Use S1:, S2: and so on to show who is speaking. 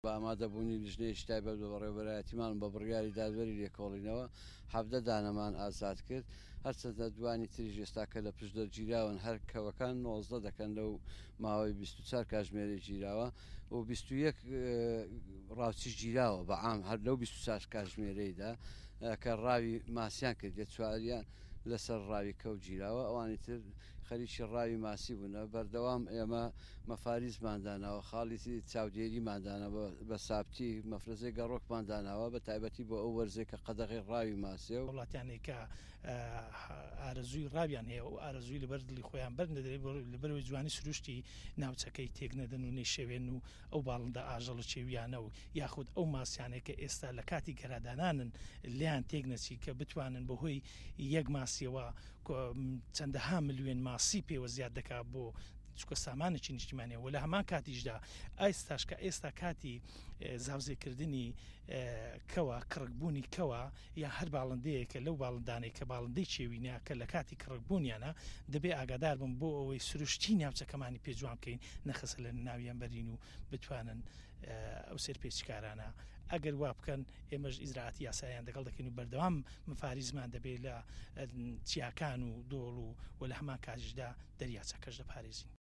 S1: با ئامادەبوونی لیژنەیەکی تایبەت بە بەڕێوەبەرایەتیمان بە بڕیاری دادوەری لێکۆڵینەوە 17 دانەمان ئازاد کرد هەرچەندە دوانی تریژ ئێستا کە لە پشت دەرگیراون هەر کەوەکان 19 دەکەن لەو ماوەی 24 کاتژمێرەی گیراوە و 21 ڕاوچی گیراوە بەعام هەر لەو 24 کاتژمێرەیدا کە ڕاوی ماسییان کردێت چواریان لەسەر ڕاوی کەوت گیراوە ئەوانی تر خەریکی ڕاوی ماسی بوونە بەردەوام ئێمە مەفاریزمانداناوە خاڵی چاودێریماندانەوە بە سابتی مەفرەزەی گەڕۆکمانداناوە بە تایبەتی بۆ ئەو وەرزێک کە قەدەغی ڕاوی ماسیە و
S2: وڵاتیانێکە ئارەزووی ڕاویان هەیە و ئارەزووی لەبەر دڵی خۆیان بەرنەدەێت لەبەرەوەی جوانی سروشتی ناوچەکەی تێک نەدەن و نێشەوێن و ئەو باڵندە ئاژەڵە چێویانە و یاخود ئەو ماسیانێکە ئێستا لە کاتی گەرادانانن لیان تێک نەچی کە بتوانن بەهۆی یەک ماسیەوە چەندەها ملیۆن ماسی پێوە زیاد دەکات بۆ چکە سامانێکی نیشتیمانیە و لە هەمان کاتیشدا ئایستاشکە ئێستا کاتی زاوزێکردنی کەوە کڕکبوونی کەوە یا هەر باڵندەیەکە لەو باڵندانەی کە باڵندەی چێوینە کە لە کاتی کڕکبوونیانە دەبێ ئاگادار بم بۆ ئەوەی سروشتی ناوچەکەمانی پێجوان بکەین نەخەسە لە ناویان بەرین و بتوانن ئەو سەرپێچکارانە ئەگەر وا بکەن ئێمەش ئیزراعاتی یاساییان دەگەڵ دەکەین و بەردەوام مەفاریزمان دەبێت لە چیاکان و دۆڵ و لە هەمان کاتیشدا دەریاچەکەش دەپارێزین.